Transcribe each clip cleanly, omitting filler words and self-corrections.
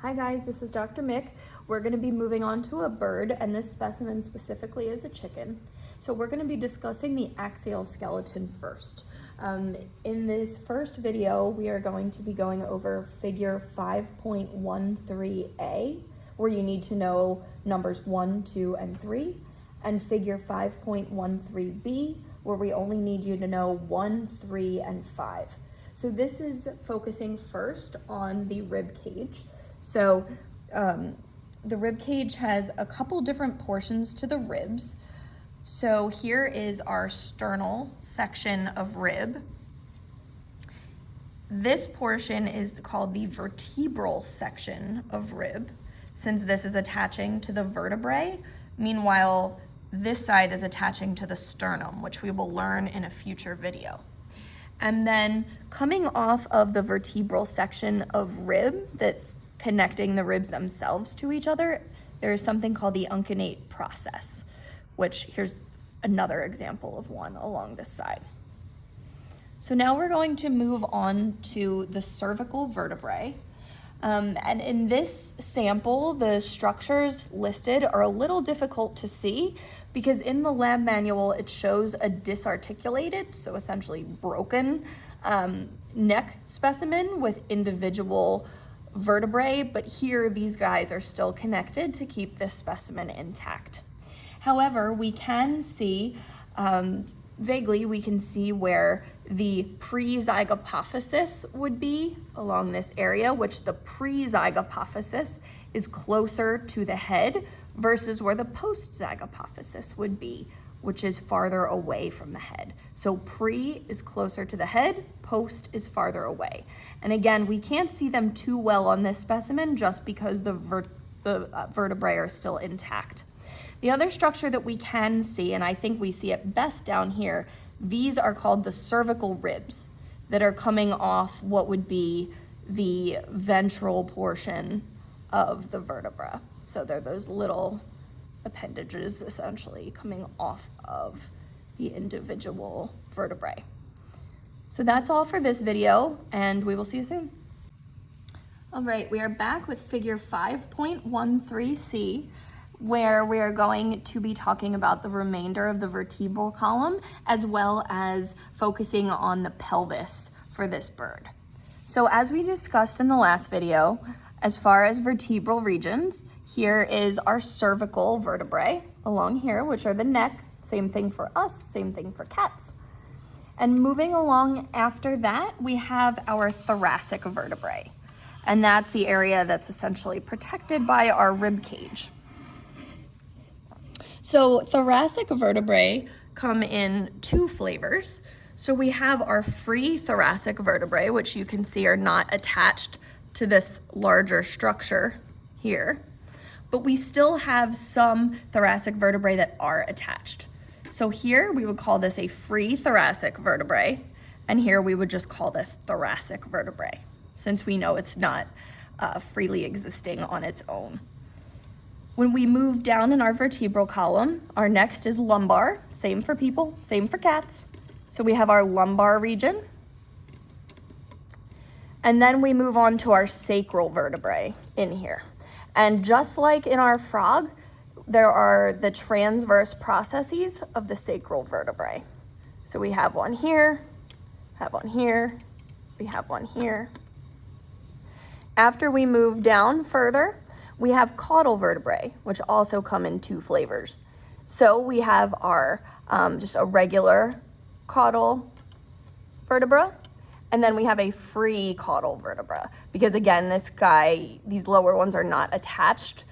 Hi guys, this is Dr. Mick. We're going to be moving on to a bird, and this specimen specifically is a chicken. So we're going to be discussing the axial skeleton first. In this first video, we are going to be going over figure 5.13a, where you need to know numbers 1, 2, and 3, and figure 5.13b, where we only need you to know 1, 3, and 5. So this is focusing first on the rib cage. So the rib cage has a couple different portions to the ribs. So here is our sternal section of rib. This portion is called the vertebral section of rib, since this is attaching to the vertebrae. Meanwhile, this side is attaching to the sternum, which we will learn in a future video. And then coming off of the vertebral section of rib that's connecting the ribs themselves to each other, there's something called the uncinate process, which here's another example of one along this side. So now we're going to move on to the cervical vertebrae. And in this sample, the structures listed are a little difficult to see because in the lab manual, it shows a disarticulated, so essentially broken neck specimen with individual vertebrae, but here these guys are still connected to keep this specimen intact. However, we can see, vaguely, we can see where the pre-zygapophysis would be along this area, which the pre-zygapophysis is closer to the head versus where the post-zygapophysis would be, which is farther away from the head. So pre is closer to the head, post is farther away. And again, we can't see them too well on this specimen just because the vertebrae are still intact. The other structure that we can see, and I think we see it best down here, these are called the cervical ribs that are coming off what would be the ventral portion of the vertebra. So they're those little appendages essentially coming off of the individual vertebrae. So that's all for this video, and we will see you soon. All right, we are back with figure 5.13c, where we are going to be talking about the remainder of the vertebral column, as well as focusing on the pelvis for this bird. So as we discussed in the last video, as far as vertebral regions, here is our cervical vertebrae along here, which are the neck. Same thing for us, same thing for cats. And moving along after that, we have our thoracic vertebrae. And that's the area that's essentially protected by our rib cage. So thoracic vertebrae come in two flavors. So we have our free thoracic vertebrae, which you can see are not attached to this larger structure here, but we still have some thoracic vertebrae that are attached. So here we would call this a free thoracic vertebrae, and here we would just call this thoracic vertebrae, since we know it's not freely existing on its own. When we move down in our vertebral column, our next is lumbar. Same for people, same for cats. So we have our lumbar region. And then we move on to our sacral vertebrae in here. And just like in our frog, there are the transverse processes of the sacral vertebrae. So we have one here, have one here, we have one here. After we move down further, we have caudal vertebrae, which also come in two flavors. So we have our just a regular caudal vertebra, and then we have a free caudal vertebra, because again, these lower ones are not attached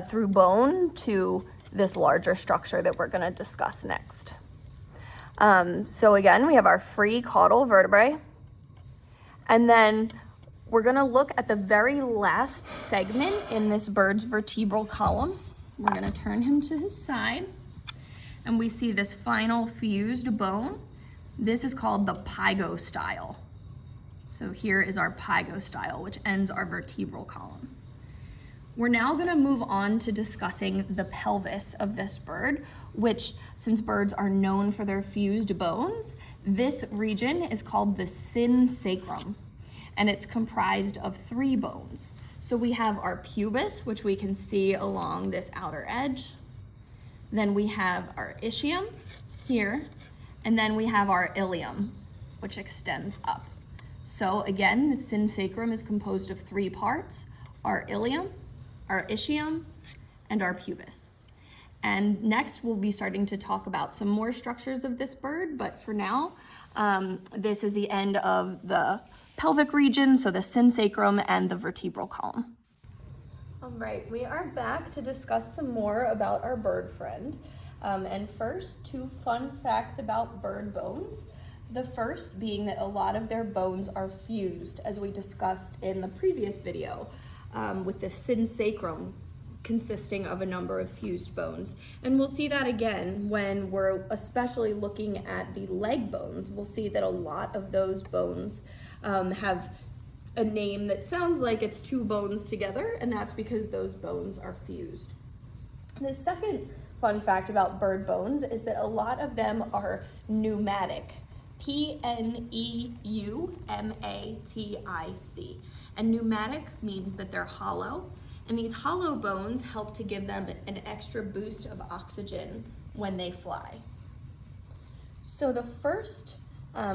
through bone to this larger structure that we're gonna discuss next. So again, we have our free caudal vertebrae, and then we're gonna look at the very last segment in this bird's vertebral column. We're gonna turn him to his side, and we see this final fused bone. This is called the pygostyle. So here is our pygostyle, which ends our vertebral column. We're now gonna move on to discussing the pelvis of this bird, which, since birds are known for their fused bones, this region is called the synsacrum. and it's comprised of 3 bones. So we have our pubis, which we can see along this outer edge. Then we have our ischium here, and then we have our ilium, which extends up. So again, the synsacrum is composed of 3 parts: our ilium, our ischium, and our pubis. And next we'll be starting to talk about some more structures of this bird, but for now, this is the end of the pelvic region, so the synsacrum and the vertebral column. All right, we are back to discuss some more about our bird friend. And first, 2 fun facts about bird bones. The first being that a lot of their bones are fused, as we discussed in the previous video, with the synsacrum consisting of a number of fused bones. And we'll see that again when we're especially looking at the leg bones. We'll see that a lot of those bones have a name that sounds like it's 2 bones together, and that's because those bones are fused. The second fun fact about bird bones is that a lot of them are pneumatic. P-N-E-U-M-A-T-I-C. And pneumatic means that they're hollow, and these hollow bones help to give them an extra boost of oxygen when they fly. So the first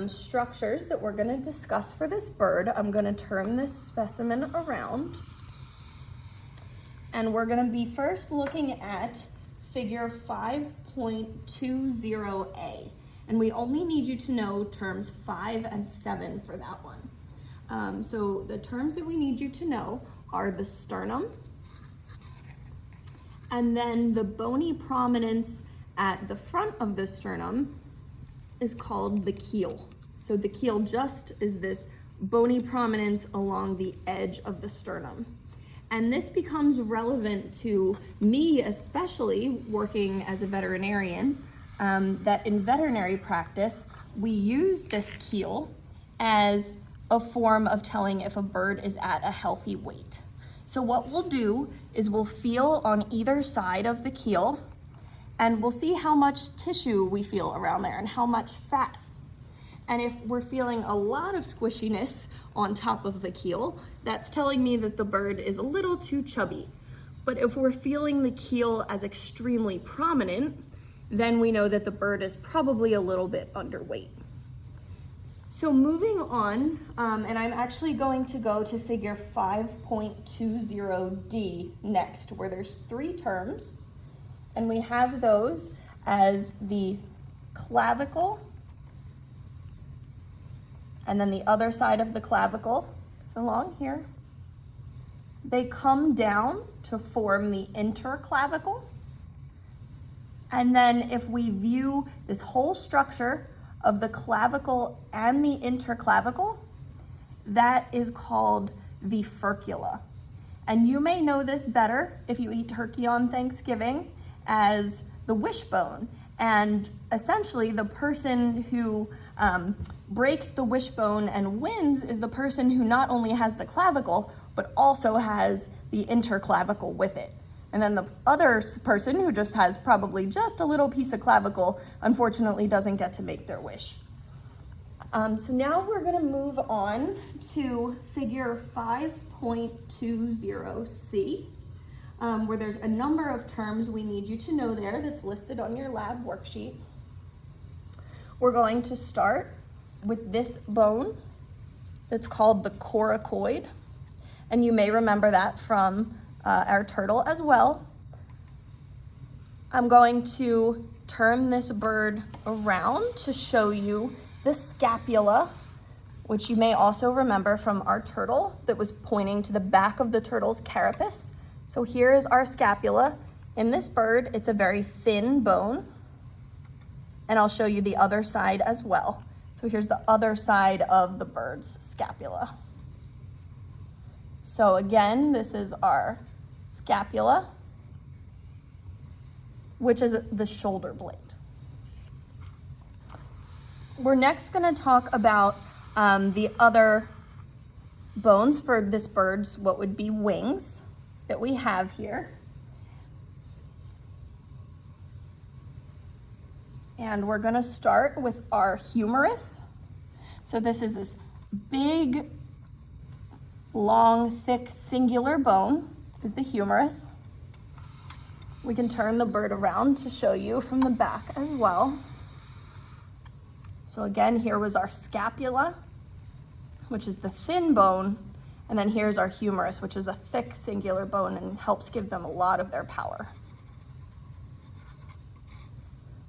structures that we're going to discuss for this bird, I'm going to turn this specimen around, and we're going to be first looking at figure 5.20A. And we only need you to know terms 5 and 7 for that one. So the terms that we need you to know are the sternum, and then the bony prominence at the front of the sternum is called the keel. So the keel just is this bony prominence along the edge of the sternum. And this becomes relevant to me, especially working as a veterinarian, that in veterinary practice, we use this keel as a form of telling if a bird is at a healthy weight. So what we'll do is we'll feel on either side of the keel, and we'll see how much tissue we feel around there and how much fat. And if we're feeling a lot of squishiness on top of the keel, that's telling me that the bird is a little too chubby. But if we're feeling the keel as extremely prominent, then we know that the bird is probably a little bit underweight. So moving on, and I'm actually going to go to figure 5.20D next, where there's 3 terms, and we have those as the clavicle, and then the other side of the clavicle is along here. They come down to form the interclavicle. And then if we view this whole structure of the clavicle and the interclavicle, that is called the furcula. And you may know this better if you eat turkey on Thanksgiving as the wishbone. And essentially the person who breaks the wishbone and wins is the person who not only has the clavicle, but also has the interclavicle with it. And then the other person who just has probably just a little piece of clavicle, unfortunately doesn't get to make their wish. So now we're gonna move on to figure 5.20C, where there's a number of terms we need you to know there that's listed on your lab worksheet. We're going to start with this bone that's called the coracoid. And you may remember that from our turtle as well. I'm going to turn this bird around to show you the scapula, which you may also remember from our turtle that was pointing to the back of the turtle's carapace. So here is our scapula. In this bird, it's a very thin bone. And I'll show you the other side as well. So here's the other side of the bird's scapula. So again, this is our scapula, which is the shoulder blade. We're next going to talk about the other bones for this bird's, what would be wings, that we have here. And we're going to start with our humerus. So this is this big long, thick, singular bone is the humerus. We can turn the bird around to show you from the back as well. So again, here was our scapula, which is the thin bone, and then here's our humerus, which is a thick, singular bone and helps give them a lot of their power.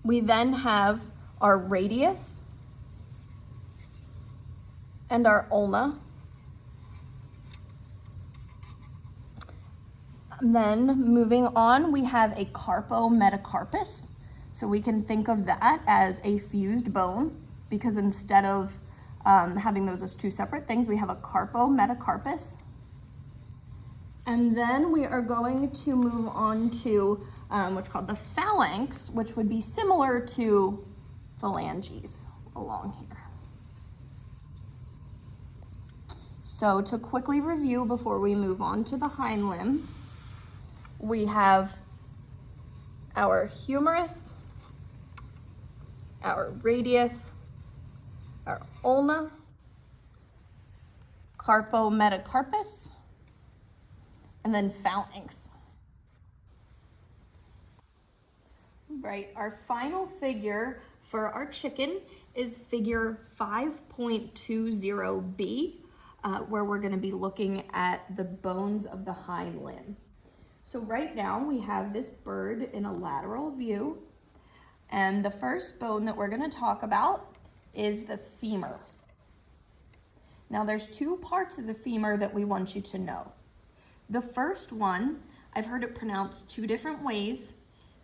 We then have our radius and our ulna. And then moving on, we have a carpometacarpus. So we can think of that as a fused bone, because instead of having those as two separate things, we have a carpometacarpus. And then we are going to move on to what's called the phalanx, which would be similar to phalanges along here. So to quickly review before we move on to the hind limb, we have our humerus, our radius, our ulna, carpometacarpus, and then phalanx. Right, our final figure for our chicken is figure 5.20b, where we're going to be looking at the bones of the hind limb. So right now we have this bird in a lateral view, and the first bone that we're going to talk about is the femur. Now there's two parts of the femur that we want you to know. The first one, I've heard it pronounced two different ways.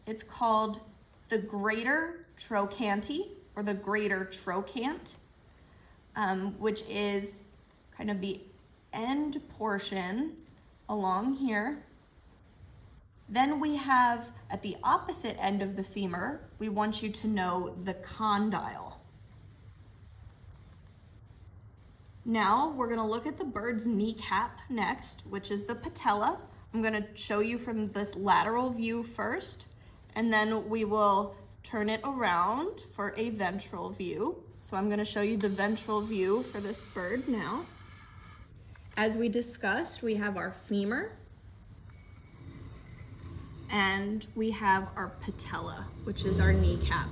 It's called the greater trochanter, or the greater trochanter, which is kind of the end portion along here. Then we have, at the opposite end of the femur, we want you to know the condyle. Now we're gonna look at the bird's kneecap next, which is the patella. I'm gonna show you from this lateral view first, and then we will turn it around for a ventral view. So I'm gonna show you the ventral view for this bird now. As we discussed, we have our femur, and we have our patella, which is our kneecap.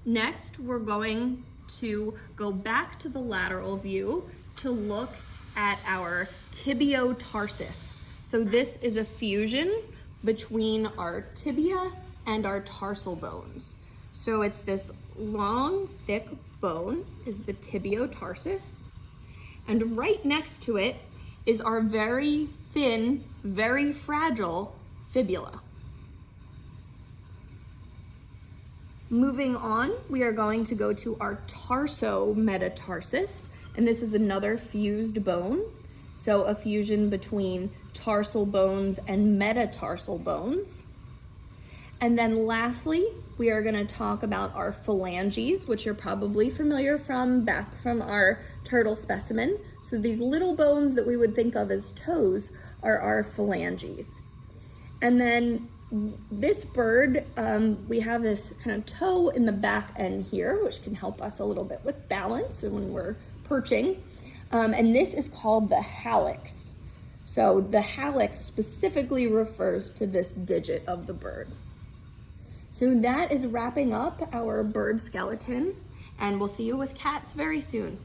Next, we're going to go back to the lateral view to look at our tibiotarsus. So this is a fusion between our tibia and our tarsal bones. So it's this long, thick bone is the tibiotarsus, and right next to it is our very thin, very fragile fibula. Moving on, we are going to go to our tarsometatarsus, and this is another fused bone. So a fusion between tarsal bones and metatarsal bones. And then lastly, we are going to talk about our phalanges, which you're probably familiar from back from our turtle specimen. So these little bones that we would think of as toes are our phalanges. And then this bird, we have this kind of toe in the back end here, which can help us a little bit with balance and when we're perching. And this is called the hallux. So the hallux specifically refers to this digit of the bird. So that is wrapping up our bird skeleton, and we'll see you with cats very soon.